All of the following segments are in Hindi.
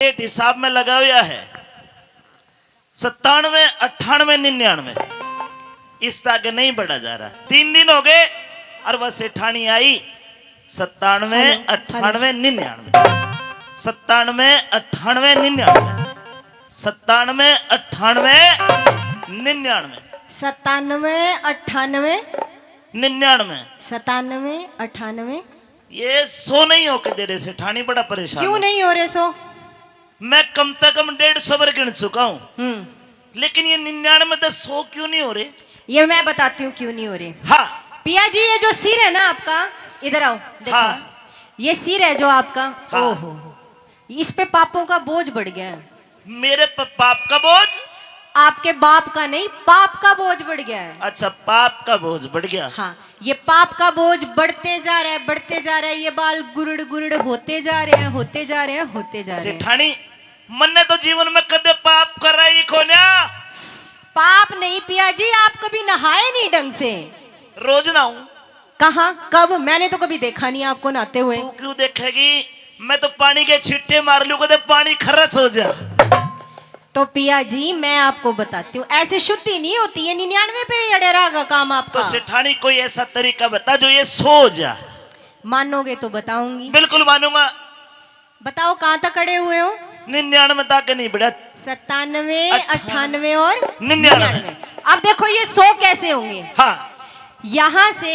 एक हिसाब में लगा हुआ है 97, 98, 99। इस आगे नहीं बढ़ा जा रहा। 3 दिन हो गए और वह सेठानी आई 97, 98, 99, 97, 98, 99, 97, 98, 99, 97, 98, 99। 97, 98। ये सो नहीं होके दे रहे सेठानी, बड़ा परेशान क्यों हूं। नहीं हो रहे सो? मैं कम से कम 150 बार गिन चुका हूँ, लेकिन ये 99 तो 100 क्यों नहीं हो रहे? ये मैं बताती हूँ क्यों नहीं हो रहे। हाँ पिया जी, ये जो सिर है ना आपका, इधर आओ देखो। हाँ ये सिर है जो आपका, हाँ। ओहो, इस पे पापों का बोझ बढ़ गया है। मेरे पाप का बोझ? आपके बाप का नहीं, पाप का बोझ बढ़ गया है। अच्छा, पाप का बोझ बढ़ गया। हाँ, ये पाप का बोझ बढ़ते जा रहा है, बढ़ते जा रहा है। ये बाल गुरुड़ गुरुड़ होते जा रहे हैं, होते जा रहे हैं, होते जा रहे हैं। सेठानी, मन्ने तो जीवन में कदे पाप कर रही खोन्या। पाप नहीं पिया जी, आप कभी नहाए नहीं ढंग से। रोज नहाऊं? कहाँ, कब? मैंने तो कभी देखा नहीं आपको नहाते हुए। तू क्यों देखेगी? मैं तो पानी के छिट्टे मार लूं, कदे पानी खर्च हो जा। तो पिया जी, मैं आपको बताती हूँ, ऐसे शुद्धि नहीं होती है। 99 पे भी अड़े रहेगा काम आपका। तो सेठानी कोई ऐसा तरीका बता जो ये सो जा। मानोगे तो बताऊंगी। बिल्कुल मानूंगा। बताओ कहाँ तक अड़े हुए हो? 99 तक नहीं बढ़ा। 97, 98 और 99। अब देखो ये 100 कैसे होंगे। हाँ यहाँ से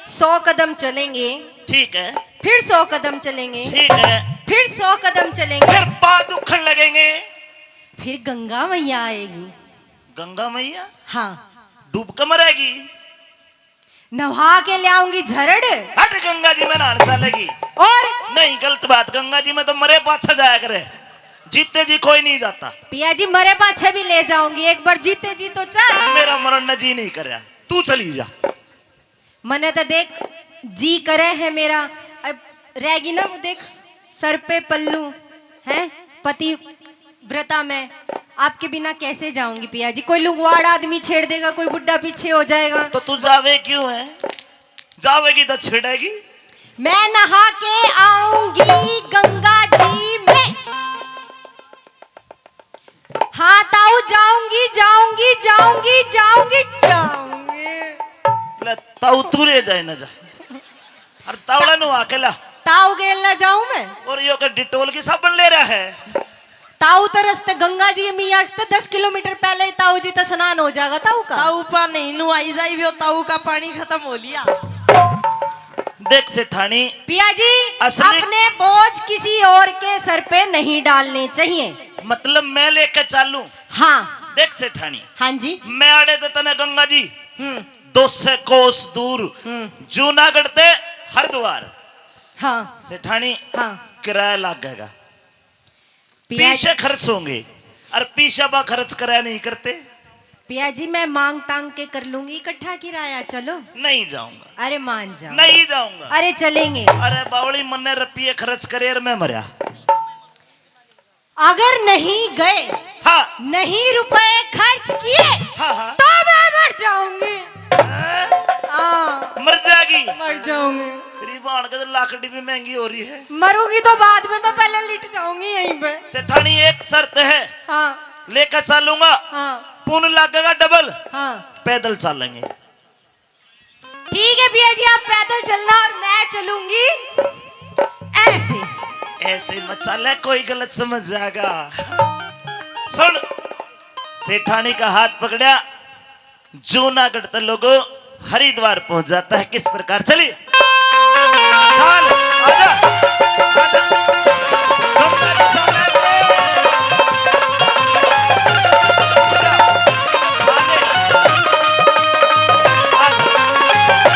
100 कदम चलेंगे, ठीक है, फिर 100 कदम चलेंगे, ठीक है, फिर 100 कदम चलेंगे, फिर पाँव दुखन लगेंगे, फिर गंगा मैया आएगी। गंगा मैया हाँ, डूब कर मरेगी। नहा के ले आऊंगी झरड़। हट, गंगा जी में नहाने चलेगी? और नहीं, गलत बात। गंगा जी में तो मरे पाछा जाया करे, जीते जी कोई नहीं जाता। पिया जी, मरे पाछे भी ले जाऊंगी, एक बार जीते जी तो चल। मेरा मरण न जी नहीं कर रहा, तू चली जा। मने तो देख जी करे है मेरा। अब रहेगी ना वो, देख सर पे पल्लू है, पति व्रता में। आपके बिना कैसे जाऊंगी पिया जी? कोई लुगवाड़ आदमी छेड़ देगा, कोई बुड्ढा पीछे हो जाएगा। तो तू जावे क्यों है? जावेगी तो छेड़ेगी। मैं नहा के आऊंगी गंगा जी में। हाँ ताऊ, जाऊंगी जाऊंगी जाऊंगी जाऊंगी जाऊंगी। ले ताऊ तू ले जाए न जा। अरे तावड़ा नु अकेला ताऊ गेल ना जाऊं मैं? और यो के डिटोल की साबुन ले रहा है। ताऊ तो रास्ते गंगा जी मिया तो 10 किलोमीटर पहले ही ताऊ जी तो स्नान हो जाएगा ताऊ का। ताऊ पा नहीं नुआई जाई भी, ताऊ का पानी खत्म हो लिया। देख सेठानी, पिया जी, असली- अपने बोझ किसी और के सर पे नहीं डालने चाहिए। मतलब मैं लेके चालू? हाँ देख सेठानी, हाँ जी। मैं आड़े तो तने गंगा जी हम्म 200 कोस दूर जूनागढ़ ते हरिद्वार। हाँ सेठानी, हाँ किराया लगेगा, पिया पीछे खर्च होंगे, और पीछे बा खर्च कराया नहीं करते। पिया जी, मैं मांग तांग के कर लूंगी इकट्ठा किराया, चलो। नहीं जाऊंगा, अरे मान जाओ। नहीं जाऊंगा। अरे चलेंगे। अरे बावली, मन्ने रुपये खर्च करे और मैं मरिया। अगर नहीं गए, हाँ नहीं रुपए खर्च किए, हाँ हाँ, तो मैं मर जाऊंगी। मर जाएगी। मर जाऊंगी। तेरी बाण के तो लाकड़ी भी महंगी हो रही है। मरूंगी तो बाद में, मैं पहले लिट जाऊंगी यहीं पे। सेठानी, एक शर्त है, हाँ लेकर चलूंगा, हाँ पुण्य लगेगा डबल। हाँ, पैदल चलेंगे। ठीक है पिया जी, आप पैदल चलना और मैं चलूंगी ऐसे। ऐसे मत चले, कोई गलत समझ जाएगा। सुन, सेठानी का हाथ पकड़ा, जूनागढ़ तक लोगों हरिद्वार पहुंच जाता है। किस प्रकार? चलिए, चल आजा, आजा। गंगा जी चले गए। आजा, आगे। आजा।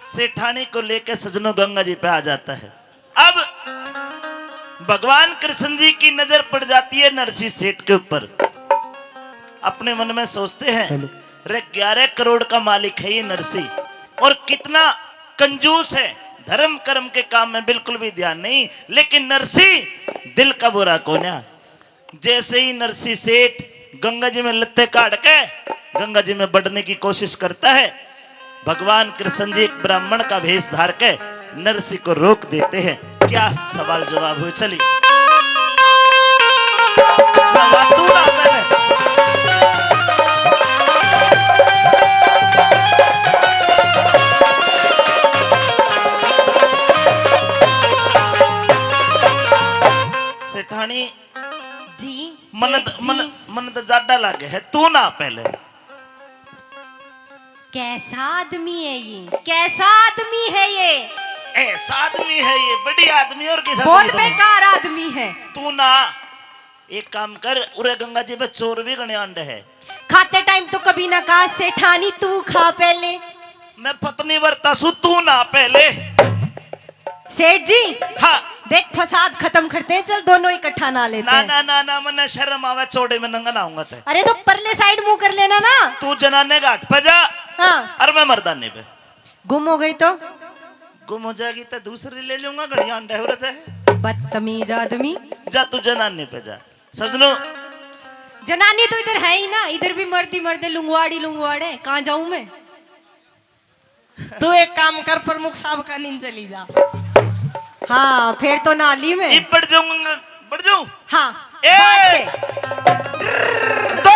सेठानी को लेकर सजनों गंगा जी पे आ जाता है। अब भगवान कृष्ण जी की नजर पड़ जाती है नरसी सेठ के ऊपर। अपने मन में सोचते हैं, रे 11 करोड़ का मालिक है ये नरसी, और कितना कंजूस है, धर्म कर्म के काम में बिल्कुल भी ध्यान नहीं। लेकिन नरसी दिल का बुरा कोन्या। जैसे ही नरसी सेठ गंगा जी में लत्ते काट के गंगा जी में बढ़ने की कोशिश करता है, भगवान कृष्ण जी एक ब्राह्मण का भेष धार के नरसी को रोक देते हैं। क्या सवाल जवाब हुए, चलिए तू ना पहले। सेठानी जी मन सेठ जी, मन तो ज्यादा लागे है, तू ना पहले। कैसा आदमी है ये, कैसा आदमी है ये, ऐसा आदमी है ये, बढ़िया आदमी और किसा बहुत बेकार आदमी है। तू ना एक काम कर, उरे गंगा जी पे चोर भी गणे अंडे है। खाते टाइम तो कभी ना कहा सेठानी तू खा पहले। मैं पत्नी वर्ता सु, तू ना पहले। सेठ जी हाँ देख फसाद खत्म करते हैं, चल दोनों इकट्ठा ना लेते ना हैं। ना ना ना, मने शर्म आवे, चौड़े में नंगा ना आऊंगा ते। अरे तो परले साइड मुंह कर लेना ना। तू जनाने घाट पे जा हाँ और मैं मर्दाने पे। गुम हो गई तो गुम हो जाएगी तो दूसरी ले लूंगा, घड़िया अंडे हो रहे बदतमीज आदमी। जा तू जनाने पे जा। सजनो जनानी तो इधर है ही ना, इधर भी मर्दी मर्दे लुंगवाड़ी लुंगवाड़े, कहाँ जाऊं मैं। तू एक काम कर, प्रमुख साहब का नींद चली जा। हाँ फिर तो नाली में। ये बढ़ जाऊंगा, बढ़ जाऊं। हाँ ए! बाज के। दो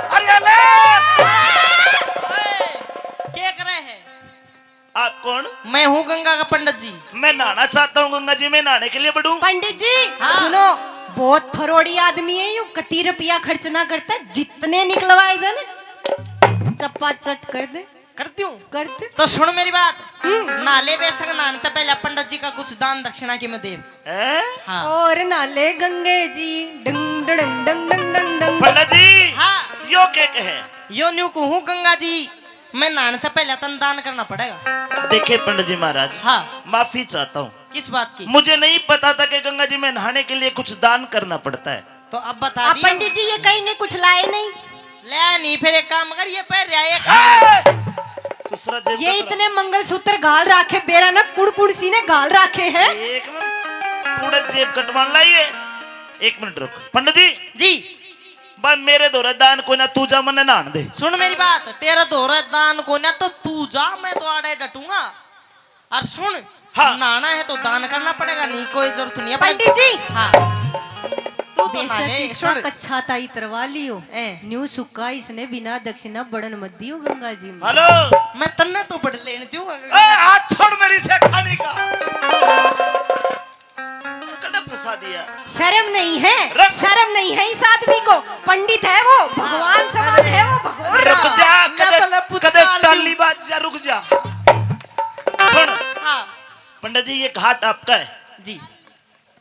अरे ले। क्या कर रहे हैं? आप कौन? मैं हूँ गंगा का पंडित जी। मैं नहाना चाहता हूँ गंगा जी में, नहाने के लिए बढ़ूं। पंडित जी हाँ। सुनो, बहुत फरोड़ी आदमी है, यूं कती रुपया खर्च ना करता, जितने निकलवाए जाने चप्पा चट कर दे, करती हूँ। कर दे। तो सुन मेरी बात, नाले बेसंग नहाने से पहले पंडित जी का कुछ दान दक्षिणा की मैं देव। हैं? हाँ और नाले गंगे जी डंग डंग डंग डंग डंग डंग। पंडित जी हाँ यो के कहे। यो न्यू को हूँ गंगा जी, मैं नहाने से पहले तन दान करना पड़ेगा। देखिए पंडित जी महाराज, हाँ माफी चाहता हूँ, किस बात की? मुझे नहीं पता था कि गंगा जी में नहाने के लिए कुछ दान करना पड़ता है। तो अब बता आप दी। पंडित जी ये कहेंगे कुछ लाए नहीं, ले नहीं, फिर एक काम कर, ये पैर एक दूसरा जेब ये का इतने मंगलसूत्र गाल राखे, बेरा ना कुड़ सी ने गाल राखे हैं। एक मिनट, पूरा जेब कटवान लाइए। एक मिनट रुक पंडित जी, जी भाई मेरे दौरे दान को ना, तू जा मने नहान दे। सुन मेरी बात, तेरा दोहरा दान को ना तो तू जा, मैं तो आड़े डटूंगा। और सुन, हाँ। नहाना है तो दान करना पड़ेगा, नहीं कोई जरूरत नहीं है। पंडित जी हाँ तू तो बेशक नहाले, इसका सुन। कच्छा ताई तरवा लियो, ए। न्यू सुक्का इसने बिना दक्षिणा बड़न मत दियो गंगा जी में। हेलो, मैं तन्ना तो पढ़ लेने दूंगा। हाथ छोड़ मेरी से खाने का। कड़ा फंसा दिया। शर्म नहीं है, रख। शर्म नहीं है इस आदमी को। पंडित है वो, भगवान समान है वो, भगवान। रुक जा, मैं तो ले कदे पुचकार टाली बात जा, रुक जा। सुन हाँ पंडित जी, ये घाट आपका है, जी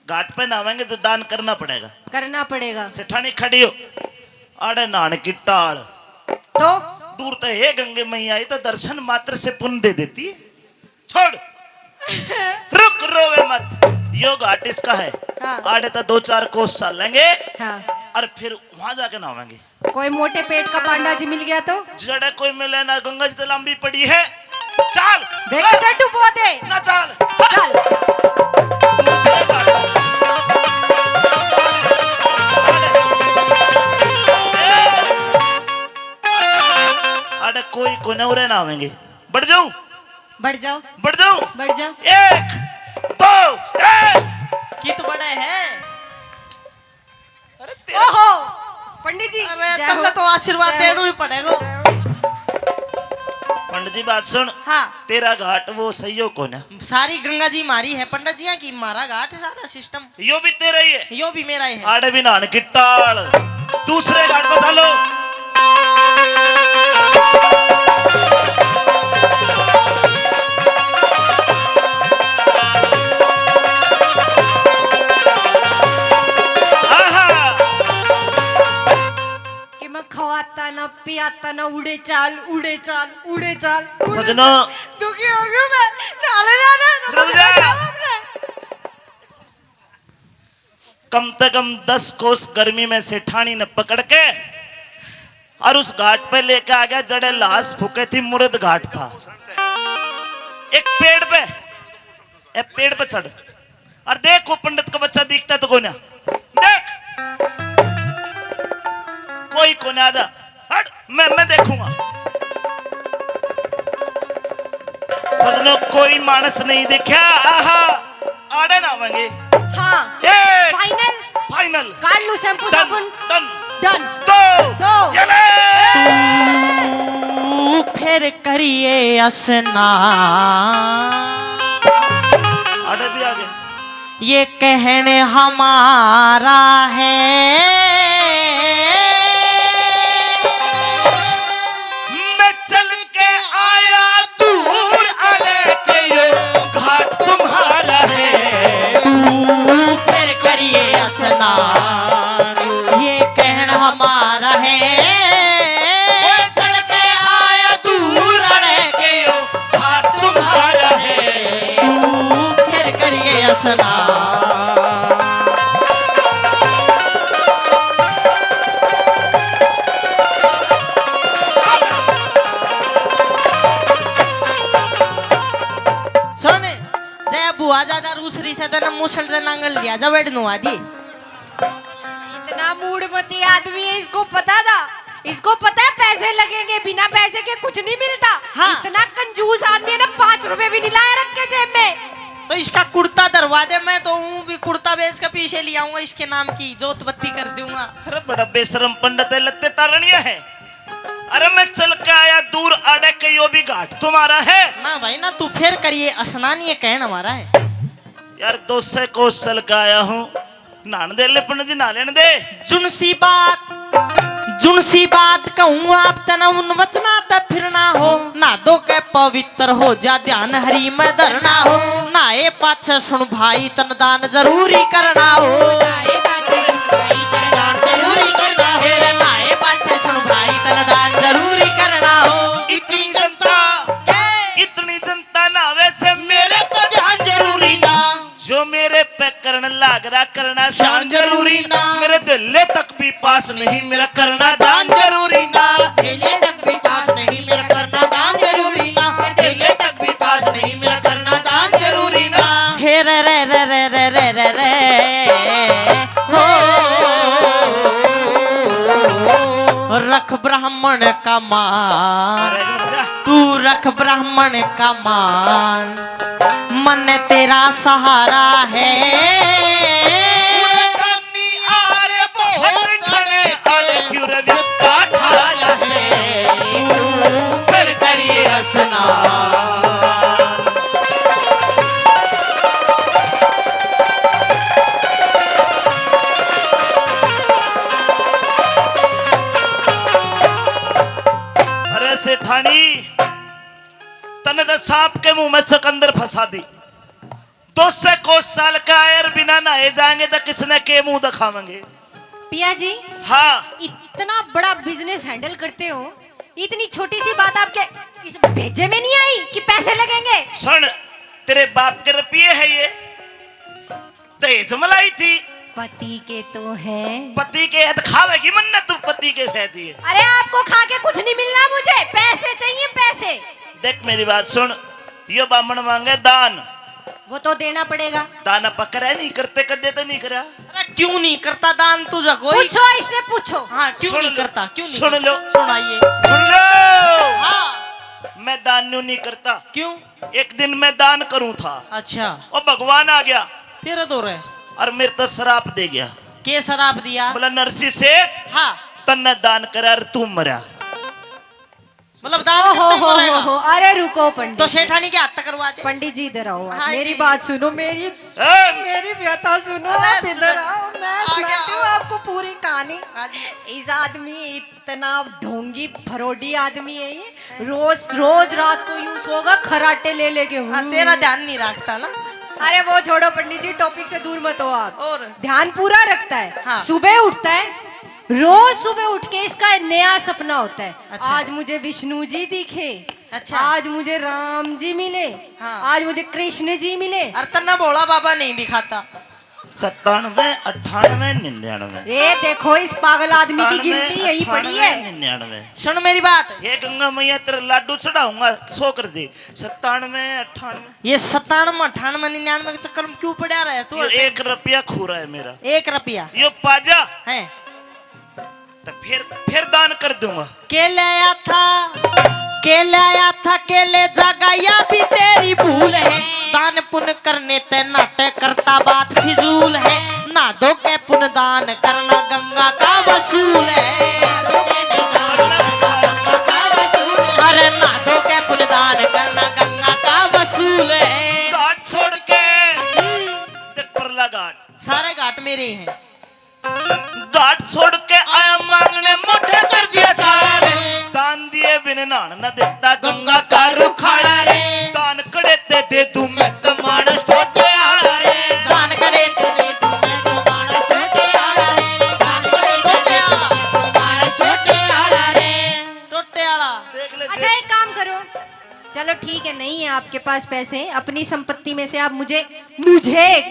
घाट पे नहावेंगे तो दान करना पड़ेगा। करना पड़ेगा सेठानी खड़ी हो, आड़े नहाने की टाल। तो दूर तो हे गंगे मैया आई तो दर्शन मात्र से पुण्य दे देती है। छोड़, रुक, रोवे मत। यो घाट इसका है। हाँ। आड़े तो 2-4 कोस चल लेंगे हाँ, और फिर वहां जाके नहावेंगे। कोई मोटे पेट का पांडा जी मिल गया तो जड़े कोई मिले ना, गंगा जी तो लंबी पड़ी है। चल देख दे डुबो दे। ना, चल चल दूसरे घाट पे। अरे कोई कोने उरे ना आवेंगे। बढ़ जाऊं, बढ़ जाओ, बढ़ जाऊं। बढ़ जाओ। 1 2 कित बड़े हैं। अरे तेरा ओहो पंडित जी, अरे जय तब हो। तो आशीर्वाद जय हो। देना ही पड़ेगा। पंडित जी बात सुन, हाँ तेरा घाट वो सही हो कौन है? सारी गंगा जी मारी है पंडित जी की, मारा घाट है सारा सिस्टम। यो भी तेरा ही है। यो भी मेरा ही है। आड़े भी नहाने की टाल। दूसरे घाट पर चलो। कि मैं खवाता ना पियाता ना, उड़े चाल उड़े चाल उड़े चाल। सजना, दुखी हो गई मैं, नाले जाना तो रुक जा। हमने। कम से कम 10 कोस गर्मी में सेठानी ने पकड़ के और उस घाट पे लेके आ गया, जड़े लाश फूके थी, मुर्द घाट था। एक पेड़ पे, एक पेड़ पे चढ़ और देख, वो पंडित का बच्चा दिखता है तो कोई ना देख, कोई कोने आजा, हट, मैं देखूंगा। सजना तनो कोई मानस नहीं दिखा आहा आड़े ना आवेंगे हाँ एक फाइनल फाइनल काट लूं शैम्पू डन साबुन डन डन दो दो ये ले फिर करिए स्नान आड़े भी आ गए ये कहने हमारा है मैं चल के आया दूर आले के यो घाट तुम्हारा है फिर करिए स्नान ये कहना हमारा है मैं चल के आया दूर आले के यो घाट तुम्हारा है फिर करिए स्नान सुन जय बुआ जाजा रूसरी से तने मुसल से नांगल लिया जा बैठ नु आदि इतना मूडमती आदमी है, इसको पता था, इसको पता है पैसे लगेंगे, बिना पैसे के कुछ नहीं मिलता। हाँ। इतना कंजूस आदमी है ना, 5 रुपए भी नहीं लाया रख के जेब में। तो इसका कुर्ता दरवा दे, मैं तो हूँ भी कुर्ता बेच के पीछे ले आऊंगा, इसके नाम की जोत बत्ती कर दूंगा। अरे बड़ा बेशरम पंडित है, लगते तारणिया है। अरे मैं चल के आया दूर आड़े के यो भी घाट तुम्हारा है ना भाई ना, तू फिर करिए स्नान ये कहना हमारा है। यार 200 कोस चल के आया हूँ, नहाने दे ले पंडित जी, नहा लेने दे। जुन सी बात कहूँ आप तना उन वचना त फिर ना हो, ना दो के पवित्र हो जा ध्यान हरि में धरना हो, ना ए पाछे सुन भाई तन दान जरूरी करना हो, ना ए पाछे सुन भाई तन दान जरूरी करना हो, ना ए पाछे सुन भाई तन दान जरूरी करना हो। इतनी जनता ना वैसे मेरे पे ध्यान जरूरी ना, जो मेरे पे करने लाग रहा करना शान जरूरी ना, मेरे दिल तक भी पास नहीं मेरा करना दान जरूरी ना, दिले तक भी पास नहीं मेरा करना दान जरूरी ना, दिले तक भी पास नहीं मेरा करना दान जरूरी ना। हे रे रे रे रे रे रे रे रे हो रख ब्राह्मण का मान, तू रख ब्राह्मण का मान, मन तेरा सहारा है। फिर करिए स्नान सेठानी तने तो सांप के मुंह में चकंदर फंसा दी। 200 कोस साल का आयर बिना नहाए जाएंगे तो किसने के मुंह दिखावेंगे। पिया जी, हाँ इतना बड़ा बिजनेस हैंडल करते हो, इतनी छोटी सी बात आपके इस भेजे में नहीं आई कि पैसे लगेंगे। सुन, तेरे बाप के रुपये है ये, दहेज मलाई थी, पति के तो है, पति के हद खावेगी मन्नत, तू पति के सहती है। अरे आपको खा के कुछ नहीं मिलना, मुझे पैसे चाहिए पैसे। देख मेरी बात सुन, ये बामण मांगे दान, वो तो देना पड़ेगा। दान पकड़ा नहीं करते, कदे तो नहीं करा। अरे क्यों नहीं करता दान तुझा कोई? पूछो इससे पूछो। हाँ क्यों सुन नहीं लो, करता, क्यों नहीं सुन करता? लो, सुनाइए। सुन लो, हाँ मैं दान न्यू नहीं करता। क्यों? एक दिन मैं दान करूं था, अच्छा और भगवान आ गया तेरा दौर है, और मेरे तो शराप दे गया। के शराब दिया? बोला नरसी सेठ हाँ तन्ने दान करा और तू मरा। मतलब दान करता ही मरेगा। हो, अरे रुको पंडित, तो सेठानी के हाथ तक करवा दे। पंडित जी इधर आओ, हाँ मेरी जी। बात सुनो, मेरी ए, व्यथा सुनो, अरे आप इधर आओ, मैं आ गया। सुनाती हूँ आपको पूरी कहानी। हाँ जी। इस आदमी इतना ढोंगी फरोडी आदमी है ये, रोज रोज रात को यूं सोगा खराटे ले लेके। हाँ, तेरा ध्यान नहीं रखता ना। अरे वो छोड़ो पंडित जी, टॉपिक से दूर मत हो आप। और ध्यान पूरा रखता है। हाँ। सुबह उठता है, रोज सुबह उठ के इसका नया सपना होता है। अच्छा। आज मुझे विष्णु जी दिखे, अच्छा। आज मुझे राम जी मिले, हाँ। आज मुझे कृष्ण जी मिले। अरे तन्ना भोला बाबा नहीं दिखाता। 97, 98, 99। ये देखो इस पागल आदमी की गिनती यही पड़ी है। 99। सुन मेरी बात, ये गंगा मैया तेरे लाडू चढ़ाऊंगा, सो कर दे। 97, 98। ये 97, 98, 99 के चक्कर में क्यों पड़ा रहा है तू? ये 1 रुपया खो रहा है मेरा। 1 रुपया यो पाजा है तो फिर दान कर दूंगा। के लाया था, केले आया था केले जगाया भी तेरी भूल है। दान पुण्य करने ते नाटक करता बात फिजूल है। ना दो के पुण्य दान करना गंगा का वसूल है। अरे ना दो के पुण्य दान करना गंगा का वसूल है। घाट छोड़ के देख परला घाट, सारे घाट मेरे हैं। घाट छोड़ के आया मांगने मोटे कर दिया छाड़ा रे। दान दिए बिन नान न देता गंगा का रुखाड़ा रे। दान कड़े ते दे दूं मैं तो मानस छोटे आड़ा रे। दान करे तो दे दूं मैं तो मानस छोटे आड़ा रे। दान करे तो दे दूं मैं तो मानस छोटे आड़ा रे। छोटे आड़ा देख ले अच्छा एक काम करो, चलो ठीक है, नहीं है आपके पास पैसे, अपनी संपत्ति में से आप मुझे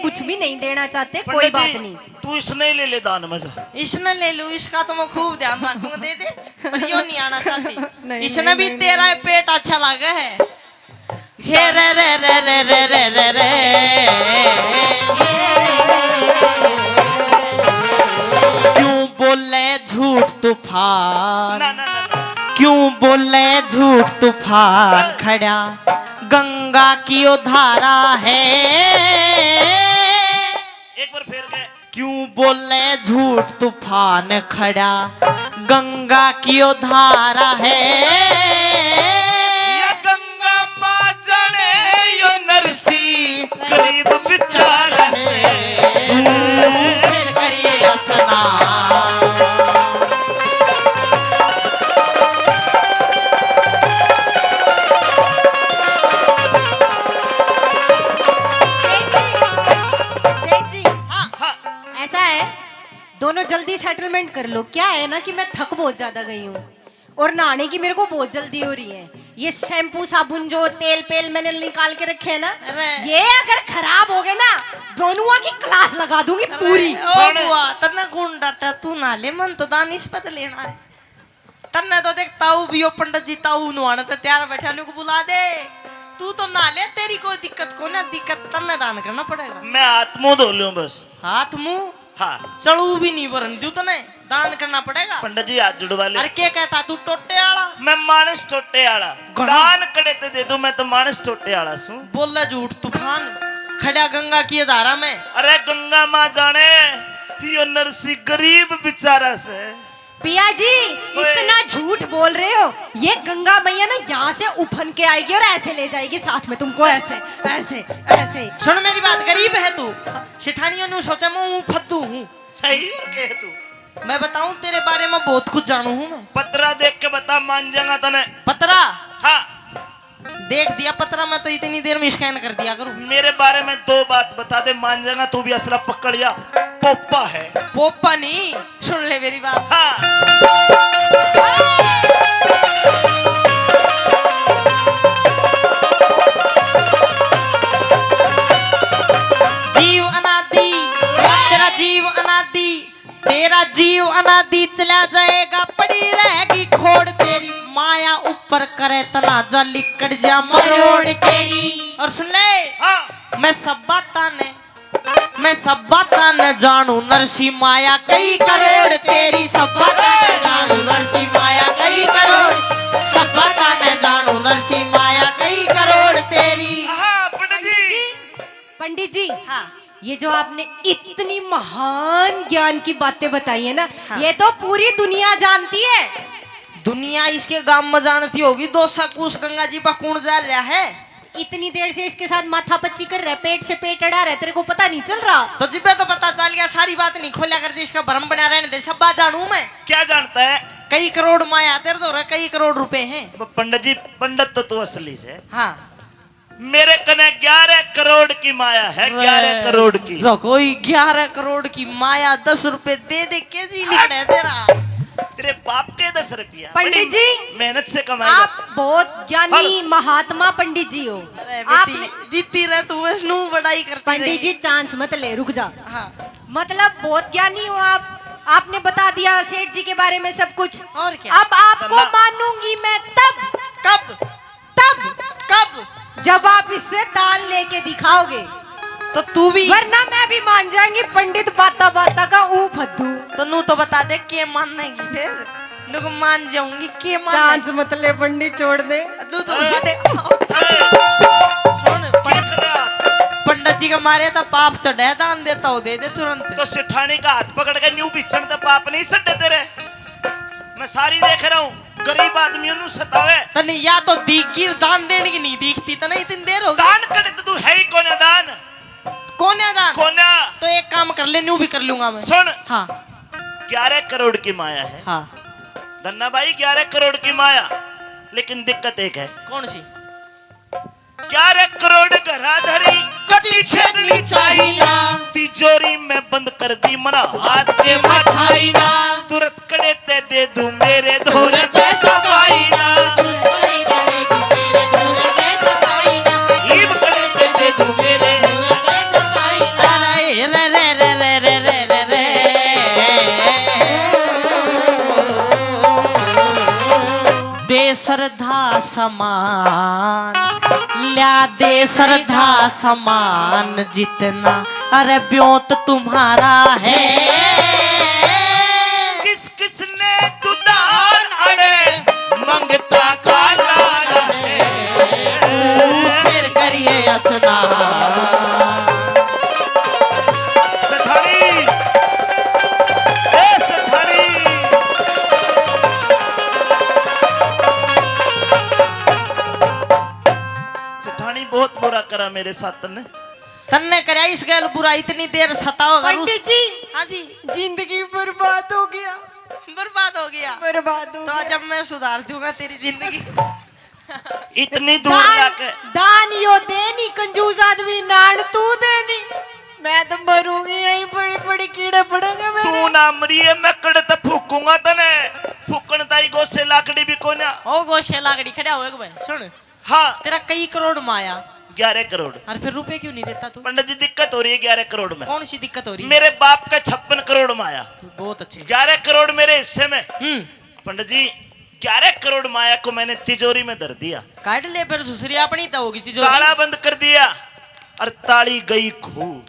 कुछ भी नहीं देना चाहते, कोई पंडित बात जी, नहीं। तू इसने ही ले ले दान मजा। इसने ले लूं, इसका तो मैं खूब ध्यान रखूंगा। दे दे, पर यो नहीं आना चाहती। नहीं, इसने भी नहीं, तेरा पेट अच्छा लगा है। हे रे रे रे रे रे रे रे रे। क्यों बोले झूठ तूफान, ना ना ना ना क्यों बोले झूठ तूफान खड़ा गंगा की ओ धारा है। एक बार फेर गए। क्यों बोले झूठ तूफान खड़ा गंगा की ओ धारा है। या गंगा माँ जाने यो नरसी गरीब बेचारा है। फिर करिए स्नान। सेठ जी, हाँ ऐसा है, दोनों जल्दी सेटलमेंट कर लो। क्या है ना कि मैं थक बहुत ज्यादा गई हूँ और नहाने की मेरे को बहुत जल्दी हो रही है। ये शैम्पू साबुन जो तेल पेल मैंने निकाल के रखे हैं ना, अरे। ये अगर खराब हो गए ना, दोनों की क्लास लगा दूंगी पूरी। ओ बुआ तन्ने कौन डाटा, तू नाले मन तो दान इस पे तो लेना है। तन्ने तो देख ताऊ भी हो पंडित जी, ताऊ नुआने तो तैयार बैठा को बुला दे। तू तो नाले, तेरी कोई दिक्कत को ना, दिक्कत तन्ने दान करना पड़ेगा। मैं हाथ मुंह धो लूं बस। हाथ मुंह हाँ चढ़ू भी नहीं बरन दू तो नहीं, दान करना पड़ेगा। पंडित जी हाथ जुड़वा ले। अरे क्या कहता तू टोटे आला, मैं मानस टोटे आड़ा गणा। दान कड़े ते दे दूं मैं तो मानस टोटे आड़ा सू। बोल झूठ तूफान खड़ा गंगा की धारा में। अरे गंगा माँ जाने यो नरसी गरीब बेचारा से। पिया जी इतना झूठ बोल रहे हो, ये गंगा मैया ना यहाँ से उफन के आएगी और ऐसे ले जाएगी साथ में तुमको, ऐसे ऐसे ऐसे। सुन मेरी बात, गरीब है तू, शिठानियों ने सोचा मैं फद्दू हूँ। सही और कहे तू। मैं बताऊं तेरे बारे में बहुत कुछ जानू हूँ मैं। पतरा देख के बता, मान जाऊंगा तने। पतरा हाँ देख दिया पतरा, मैं तो इतनी देर में स्कैन कर दिया करूं। मेरे बारे में दो बात बता दे, मान जाएगा तू भी असला पकड़िया पोपा है। पोपा नहीं, सुन ले मेरी बात। हाँ जीव अनादि, तेरा जीव अनादि, तेरा जीव अनादि चला जाएगा, पड़ी रहेगी खोड़ तेरी। माया ऊपर करे तनाजा लिकड़ जा मरोड़ तेरी। और सुन ले, हाँ मैं सब बाता न जानू नरसी माया कई करोड़ तेरी। सब बाता न जानू नरसी माया कई करोड़, सब बाता न जानू नरसी माया कई करोड़ तेरी। हाँ पंडित जी हाँ ये जो आपने इतनी महान ज्ञान की बातें बताई है ना, हाँ। ये तो पूरी दुनिया जानती है। दुनिया इसके गांव में जानती होगी। दो सकुश गंगा जी पर कौन जा रहा है। इतनी देर से इसके साथ माथा पच्ची कर रहा है, पेट से पेट अड़ा रहा है, तेरे को पता नहीं चल रहा? तो जिब्बे तो पता चल गया, सारी बात नहीं खोला कर दे, इसका भ्रम बना रहने दे। सब बात जानू मैं। क्या जानता है? कई करोड़ माया तेरे तो कई करोड़ रुपए हैं। पंडित जी, पंडित तो तू असली से। हाँ मेरे कने 11 करोड़ की माया है, 11 करोड़ की। जो कोई 11 करोड़ की माया 10 रुपए दे दे के जी निकले तेरा। तेरे बाप के 10 रुपया पंडित जी मेहनत से कमाए। आप बहुत ज्ञानी महात्मा पंडित जी हो। अरे आपने बेटी जीती रहे तू, वैष्णु बड़ाई करती पंडित जी रही। चांस मत ले, रुक जा। हाँ मतलब बहुत ज्ञानी हो आप। आपने बता दिया सेठ जी के बारे में सब कुछ। और क्या? अब आपको मानूंगी मैं तब कब तब जब आप इससे दान लेके दिखाओगे, तो तू भी वरना मैं भी मान जाऊंगी पंडित बाता बाता का ऊ फद्दू। तो नू तो बता दे के मानने की फिर। नुक मान जाऊंगी के मान चांस मतलब पंडित छोड़ दे। तू तो ये दे सुन पंडित जी का मारे था पाप चढ़े दान देता हो दे दे तुरंत। तो सिठानी का हाथ पकड़ के न्यू बिछण तो पाप नहीं सटे तेरे। मैं सारी देख रहा हूँ गरीब आदमियों नु सतावे तने या तो दीगिर दान देने की नहीं दिखती तो नहीं इतनी देर हो गई। दान करे तो तू है ही कोना दान कोन्या दान कोना। तो एक काम कर ले न्यू भी कर लूंगा मैं। सुन हाँ 11 करोड़ की माया है। हाँ धन्ना भाई 11 करोड़ की माया, लेकिन दिक्कत एक है। कौन सी? 11 करोड़ घराधरी कटी छेदनी चाहिना, तिजोरी में बंद कर दी मना हाथ के मठाई ना, तुरंत कड़े ते दे दूं मेरे धोरे पैसा पाईना, ईब कड़े ते दे दूं मेरे धोरे पैसा पाईना। रे रे रे रे रे रे रे रे दे श्रद्धा समान ल्या दे श्रद्धा समान जितना अरे ब्योत तुम्हारा है। किस किसने तू दान अड़े मंगता काला है, फिर करिए स्नान। सठानी ए सठानी सठानी बहुत बुरा करा मेरे साथ ने। तन्ने करा इस गैल बुरा इतनी देर सताओगा। पंडित जी हाँ जी जिंदगी बर्बाद हो गया, बर्बाद हो गया। बर्बाद हो तो गया। जब मैं सुधार दूंगा तेरी जिंदगी। इतनी दूर दान जाके दान यो देनी कंजूस आदमी नान तू देनी। मैं तो मरूंगी यहीं बड़ी बड़ी कीड़े पड़ेंगे मेरे। तू ना मरिए मैं कड़े तो फूकूंगा तने, फूकन ताई गोसे लाकड़ी भी कोना। ओ गोशे लागड़ी खड़ा होए भाई सुन हाँ तेरा कई करोड़ माया 11 करोड़। और फिर रुपए क्यों नहीं देता तू? पंडित जी दिक्कत हो रही है 11 करोड़ में। कौन सी दिक्कत हो रही है? मेरे बाप का 56 करोड़ माया, बहुत अच्छे 11 करोड़ मेरे हिस्से में। पंडित जी 11 करोड़ माया को मैंने तिजोरी में धर दिया, काट ले फिर सुसरी अपनी तो होगी तिजोरी। ताला बंद कर दिया और ताली गई खू।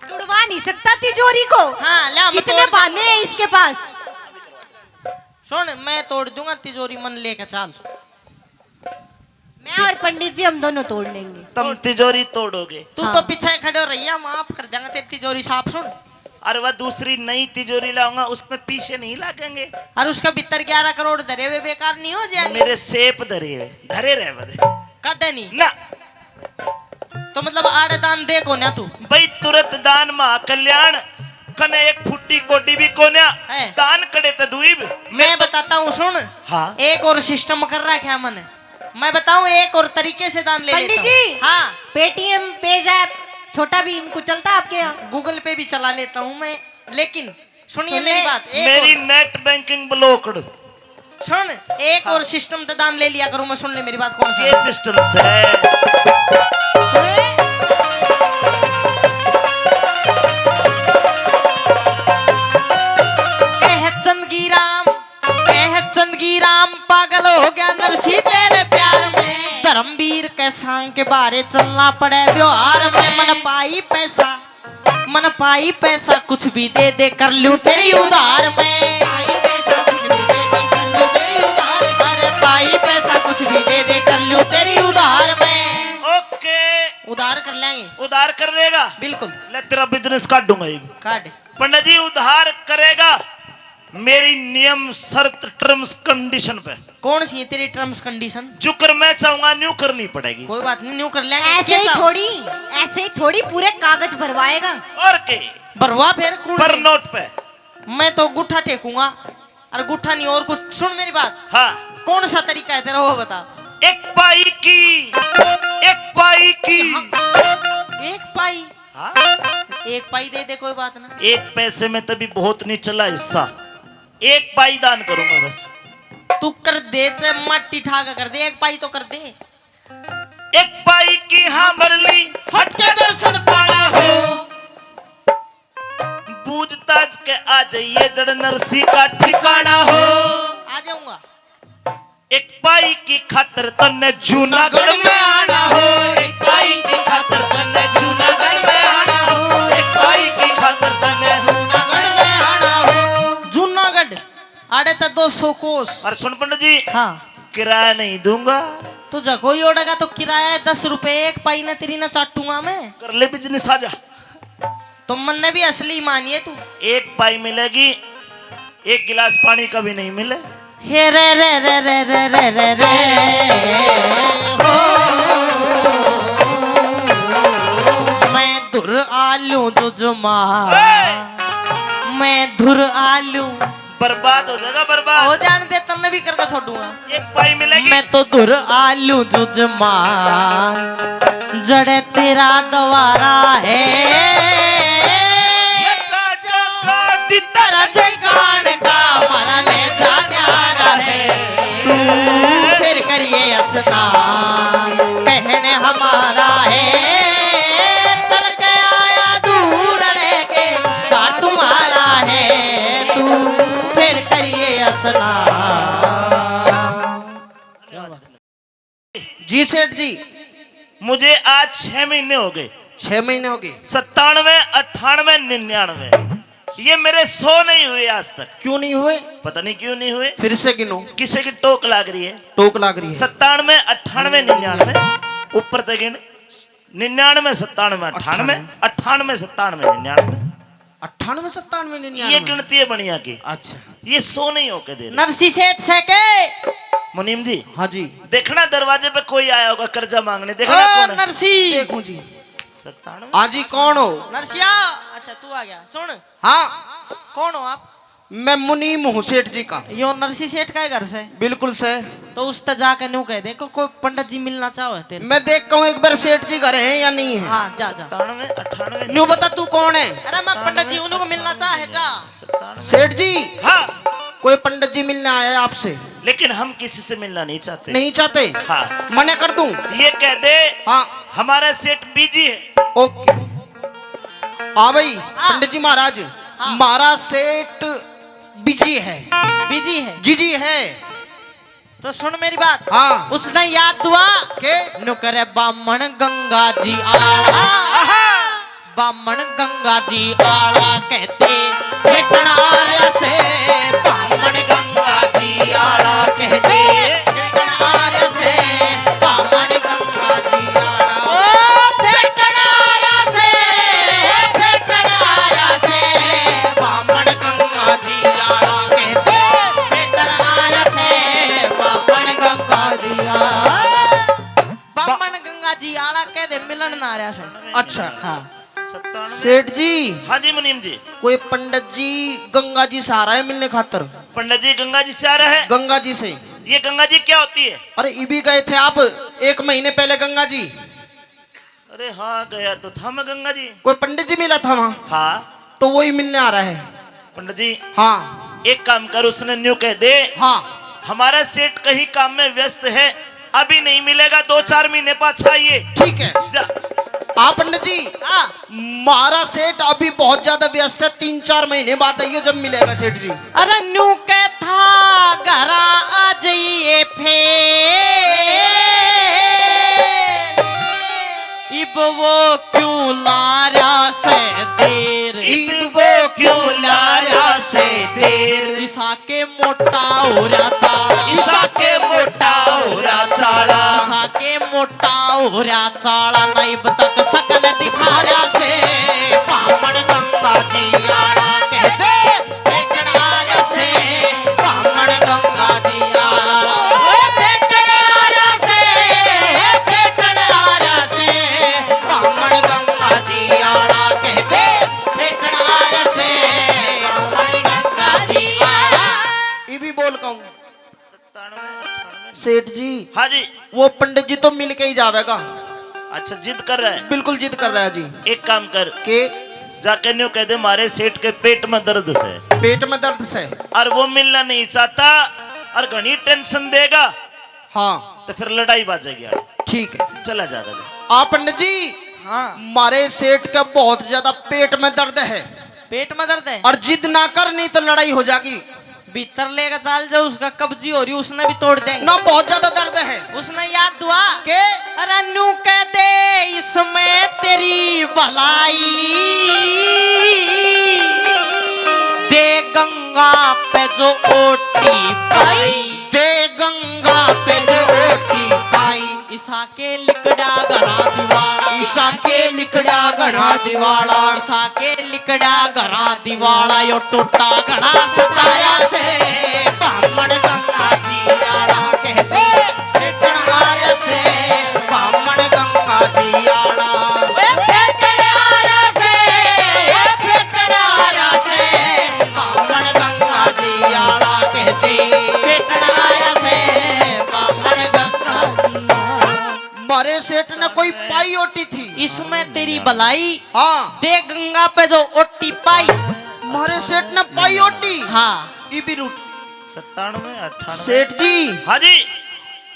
तुड़वा नहीं सकता तिजोरी को। हाँ ला मैं कितने तोड़ बहाने हैं इसके पास। सुन मैं तोड़ दूंगा तिजोरी मन लेके चल। मैं और पंडित जी हम दोनों तोड़ लेंगे। तुम तिजोरी तोड़ोगे। तू हाँ। तो पीछे खड़े रहिया माफ कर देंगे तेरी तिजोरी साफ। सुन और वह दूसरी नई तिजोरी लाऊंगा उसमें पीछे नहीं लगेंगे। और उसका भीतर 11 करोड़ धरे हुए बेकार नहीं हो जाएंगे। मेरे सेप धरे हुए धरे रहे बदे काटे नहीं ना। तो मतलब आड़े दान दे को ना तू भाई तुरंत दान महा कल्याण कने एक फुट्टी कोटी भी कोन्या है। दान करे तो दुईब। मैं बताता हूँ सुन। हाँ एक और सिस्टम कर रहा है क्या मैंने? मैं बताऊं एक और तरीके से दान ले पंडित लेता हूं। जी हाँ पेटीएम पेजैप छोटा भीम कुछ चलता है आपके यहाँ? गूगल पे भी चला लेता हूं मैं, लेकिन सुनिए सुनिए, मेरी बात। एक मेरी और, नेट बैंकिंग ब्लॉक्ड। सुन एक और सिस्टम तो दान ले लिया करूं मैं। सुन ले मेरी बात। कौन सा? ये सिस्टम से कह चंदगी राम पागल हो गया नरसी तेरे प्यार में। धर्मवीर के सांग के बारे चलना पड़े व्यवहार में। मन पाई पैसा कुछ भी दे दे कर लूं तेरी उधार में। अरे पाई पैसा कुछ भी दे दे कर लूं तेरी उधार में। ओके उधार कर लेंगे। उधार कर लेगा। बिल्कुल ले तेरा बिजनेस काट दूंगा ये भी। काट। पंडित जी उधार करेगा मेरी नियम शर्त टर्म्स कंडीशन पे। कौन सी है तेरी टर्म्स कंडीशन? जो कर मैं चाहूंगा न्यू करनी पड़ेगी। कोई बात नहीं न्यू कर लेंगे। ऐसे ही थोड़ी पूरे कागज भरवाएगा। और के भरवा फिर पर नोट पे मैं तो गुठा टेकूंगा और गुठा नहीं और कुछ। सुन मेरी बात। हाँ कौन सा तरीका है तेरा वो बता। एक पाई की एक पाई हाँ? एक पाई दे दे कोई बात ना। एक पैसे में तभी बहुत नहीं चला हिस्सा। एक पाई दान करूंगा बस। तू कर दे चाहे मट्टी ठाका कर दे। एक पाई तो कर दे। एक पाई की हाँ भरली हट के दर्शन पाना हो। बूझताज के आ जाइए जड़ नरसी का ठिकाना हो। आ जाऊंगा। एक पाई की खातर तन्ने जूनागढ़ में आना हो। एक पाई की खातर तन्ने जूनागढ़ में आना हो। एक पाई की खातर तन्ने जूनागढ़ में आना हो। जूनागढ़ आड़े तो 200 कोस। और सुन पंडित जी, हाँ किराया नहीं दूंगा। तो जगो ही ओढ़ेगा तो किराया 10 रुपए एक पाई ना तेरी ना चाटूंगा मैं। कर ले बिजनेस आजा। तुम मन ने भी असली मानिए तू। एक पाई मिलेगी, एक गिलास पानी का भी नहीं मिले। हे रे रे रे रे रे रे रे रे हो, मैं धुर आलू जुजुमा, मैं धुर आलू। बर्बाद हो जाएगा, बर्बाद हो जाने दे, तन्ने भी करके छोड़ूंगा। एक पाई मिलेगी। मैं तो धुर आलू जुजमान, जड़े तेरा दवारा है, तरज गान का हमारा ले जा प्यारा है। तू फिर करिए स्नान, कहने हमारा है, चल के आया दूर के का तुम्हारा है। तू फिर करिए स्नान। जी सेठ जी, मुझे आज 6 महीने हो गए। 6 महीने हो गए। 97, 98, 99 ये मेरे 100 नहीं हुए आज तक। क्यों नहीं हुए? पता नहीं क्यों नहीं हुए। फिर से गिनो। किसी की टोक लाग रही है। टोक लाग रही है। 97, 98, 99 ऊपर तक गिन। 99, 97, 98, 98, 97, 99 98, 97, 99 ये गिनती है बढ़िया की। अच्छा, ये 100 नहीं होके दे रहे। नरसी सेठ से के मुनीम जी, हाँ जी, देखना दरवाजे पे कोई आया होगा कर्जा मांगने। देखना ओ कौन है। नरसी। देखो जी। 97। हाँ जी, कौन हो? नरसिया, अच्छा तू आ गया। सुन, हाँ, कौन हो आप? मैं मुनीम हूँ सेठ जी का। यो नरसी सेठ का घर से। बिल्कुल से। तो उस तक जाकर न्यू कह दे को कोई पंडित जी मिलना चाहो है तेरे। मैं देखता हूँ एक बार सेठ जी घर है या नहीं है। हाँ जा जा। 97, 98, न्यू बता तू कौन है? अरे मैं पंडित जी उन्हों को मिलना चाहे जा। 97। सेठ जी, हाँ, कोई पंडित जी मिलने आया है आपसे? लेकिन हम किसी से मिलना नहीं चाहते। नहीं चाहते? हाँ, मना कर दूं? ये कह दे हाँ, हमारा सेठ बिजी है। ओके। हाँ भाई पंडित जी महाराज, हाँ। हमारा सेठ बिजी है। बिजी है। जी जी है। तो सुन मेरी बात। हाँ। उसने याद दुआ के? नु करे बामण गंगा जी आला, बामण गंगा जी आला कहते भेटनार से बामण गंगा जी आड़ा कहते। भेटनार से बामण गंगा जी आड़ा। ओ भेटनार से, भेटनार से बामण गंगा जी आड़ा कहते। भेटनार से बामण गंगा जी आड़ा। बामण गंगा जी आला कह दे मिलन ना रहा से। अच्छा, हाँ 97। सेठ जी, हाँ जी मुनीम जी। कोई पंडित जी गंगा जी से आ रहा है मिलने खातर। पंडित जी गंगा जी से आ रहे हैं। गंगा जी से। ये गंगा जी क्या होती है? अरे ये भी गए थे आप 1 महीने पहले गंगा जी। अरे हाँ, गया तो था मैं गंगा जी। कोई पंडित जी मिला था वहाँ, हाँ तो वही मिलने आ रहा है। पंडित जी, हाँ एक काम कर, उसने न्यू कह दे हाँ, हमारा सेठ कहीं काम में व्यस्त है, अभी नहीं मिलेगा, 2-4 महीने पास आइए। ठीक है। जा। हाँ पंडित जी, हाँ हमारा सेठ अभी बहुत ज्यादा व्यस्त है, 3-4 महीने बाद आइए जब मिलेगा सेठ जी। अरे न्यू के था घर आ जाइए फिर, इब वो क्यों लारा से देर, ईद वो क्यों लारा से देर। ईसा के मोटा हो रहा चाड़ा, ईसा के मोटा हो रहा चाड़ा, ईसा के मोटा हो रहा चाड़ा, नहीं तक सकल दिखा रहा से बामण गंगा जी आड़ा कहते। भेटनार से बामण गंगा जी आड़ा। भेटनार से, भेटनार से बामण गंगा जी आड़ा कहते। भेटनार से बामण गंगा जी आड़ा। ये भी बोल कहूँ 97, 98। सेठ जी, हाँ जी। वो पंडित जी तो मिल के ही जावेगा। अच्छा, जिद कर रहा है। बिल्कुल जिद कर रहा है जी। एक काम कर, के जाके न्यू कह दे हमारे सेठ के पेट में दर्द से, पेट में दर्द से। और वो मिलना नहीं चाहता और घनी टेंशन देगा, हाँ तो फिर लड़ाई बाजेगी यार। ठीक है। चला जाएगा जी। आप पंडित जी, हाँ हमारे सेठ का बहुत ज्यादा पेट में दर्द है पेट में दर्द है और जिद ना कर नहीं तो लड़ाई हो जाएगी। भीतर लेकर चाल जाओ, उसका कब्जी हो रही उसने भी तोड़ देंगे ना बहुत ज्यादा दर्द है उसने याद दुआ के अरे नू कह दे इसमें तेरी भलाई दे गंगा पे जो ओटी पाई, दे गंगा पे जो ओटी पाई, ईसा के लिकड़ा घना दिवाला, ईसा के लिकड़ा घना दिवाला, ईसा के लिकड़ा घना दिवाला, यो टूटा घना सताया से बामण गंगा जी आड़ा कहते, फेटनार से बामण गंगा जी आड़ा, फेटनार से बामण गंगा जी आड़ा कहते, फेटनार से बामण गंगा जी आड़ा। मारे सेठ ने कोई पाई ओटी थी, इसमें तेरी भलाई, हाँ दे गंगा पे जो ओटी पाई, मारे सेठ ने पाई ओटी, हाँ ये भी रूट 97 98 सेठ जी, हाँ जी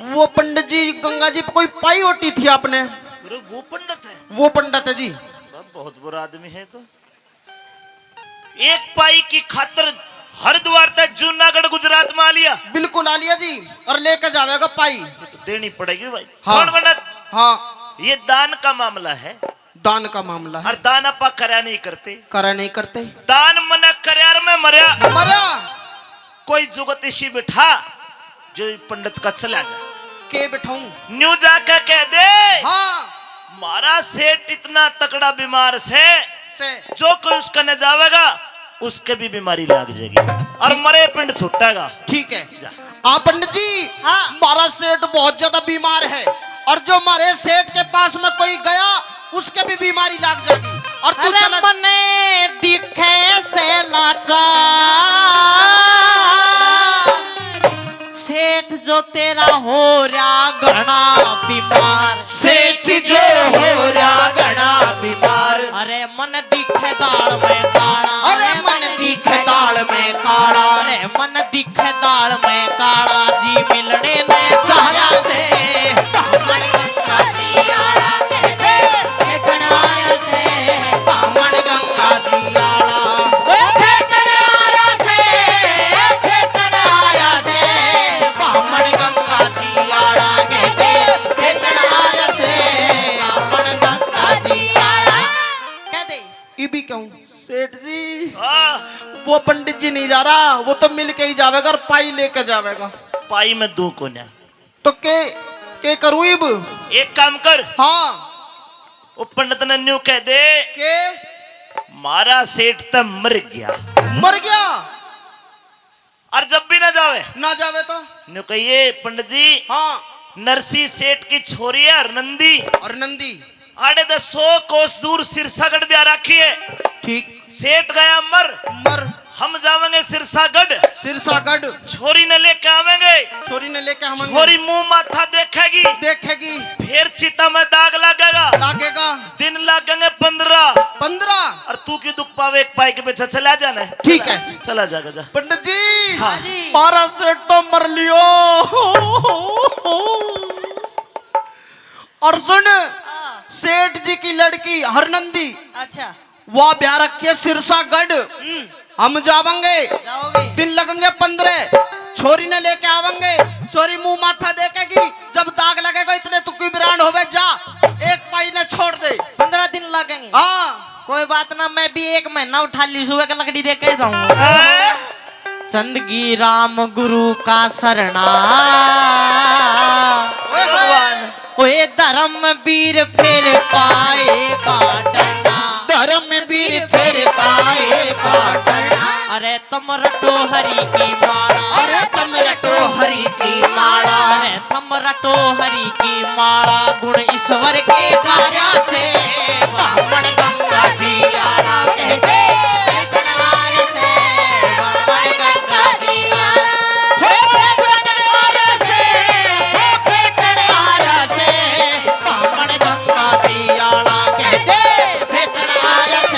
वो पंडित जी गंगा जी पे कोई पाई ओटी थी आपने, गुरु वो पंडित है, वो पंडित है जी, बहुत बुरा आदमी है। तो एक पाई की खातर हरिद्वार तक जूनागढ़ गुजरात में आ लिया, बिल्कुल आलिया जी, और लेके जावेगा पाई, ये तो देनी पड़ेगी भाई। हाँ। सुन पंडित, हाँ ये दान का मामला है दान का मामला है, और दान अपा करया नहीं करते, करा नहीं करते, दान मना करयार में मरया, मरा कोई जुगतिशी बिठा जो पंडित का चला जा, के बिठाऊं, न्यू जाके कह दे हाँ मारा सेठ इतना तकड़ा बीमार से से जो कोई उसका न जावेगा उसके भी बीमारी लग जाएगी और मरे पिंड छुटेगा। ठीक है। जा। हाँ पंडित जी, हाँ। हमारा सेठ बहुत ज्यादा बीमार है, और जो हमारे सेठ के पास में कोई गया उसके भी बीमारी लग जाएगी, और तू अरे चला मने दिखे से लाचार, सेठ जो तेरा हो रहा घना बीमार, सेठ जो हो रहा घना बीमार, अरे मन दिखे दाल में काला, अरे मन दिखे दाल में काला, अरे मन दिखे दाल में काला, जी मिलने ने चारा चारा से बामण गंगा जी आड़ा कहते, फेटनार से बामण गंगा जी आड़ा, फेटनार से बामण गंगा जी आड़ा कहते, फेटनार से बामण गंगा जी आड़ा। कह दे ये भी कहूँ सेठ जी, हाँ, वो पंडित जी नहीं जा रहा, वो तो मिल के ही जावेगा और पाई लेके जावेगा, पाई में दू को न्या। तो के करूँ अब, एक काम कर, हाँ वो पंडित ने न्यू कह दे के मारा सेठ तो मर गया, मर गया, और जब भी ना जावे ना जावे तो, न्यू कहिए पंडित जी हाँ नरसी सेठ की छोरी है हरनंदी, और नंदी, आड़े 100 कोस दूर सिरसागढ़ ब्याह रखी है, ठीक, सेठ गया मर, मर हम जावेंगे सिरसागढ़, सिरसागढ़, छोरी ने लेके आवेंगे, छोरी ने लेके हम छोरी मुंह माथा देखेगी, देखेगी, फिर चिता में दाग लगेगा, लागेगा दिन लगेंगे 15, 15, और तू क्यों दुख पावे एक पाई के पीछे चला जाना है, ठीक है। चला जाएगा जा। पंडित जी, हाँ जी। 12 सेठ तो मर लियो, और सुन सेठ जी की लड़की हरनंदी, अच्छा वह ब्याह रखी है सिरसागढ़, हम जावेंगे, जाओगे, दिन लगेंगे 15, छोरी ने लेके आवेंगे, छोरी मुंह माथा देखेगी, जब दाग लगेगा इतने तू की ब्रांड होवे, जा एक पाई ने छोड़ दे, 15 दिन लगेंगे, हाँ कोई बात ना, मैं भी 1 महीना उठा ली, सुबह का लकड़ी दे के जाऊंगा। हैं? चंदगी राम गुरु का शरणा, ओए भगवान ओए धर्म वीर फिर पाएगा डरना, धर्म वीर फिर पाएगा डरना, अरे तुम रटो हरि की माला, अरे तुम रटो हरि की माला, अरे तुम रटो हरि की माला, गुण ईश्वर के कार्या से बामण गंगा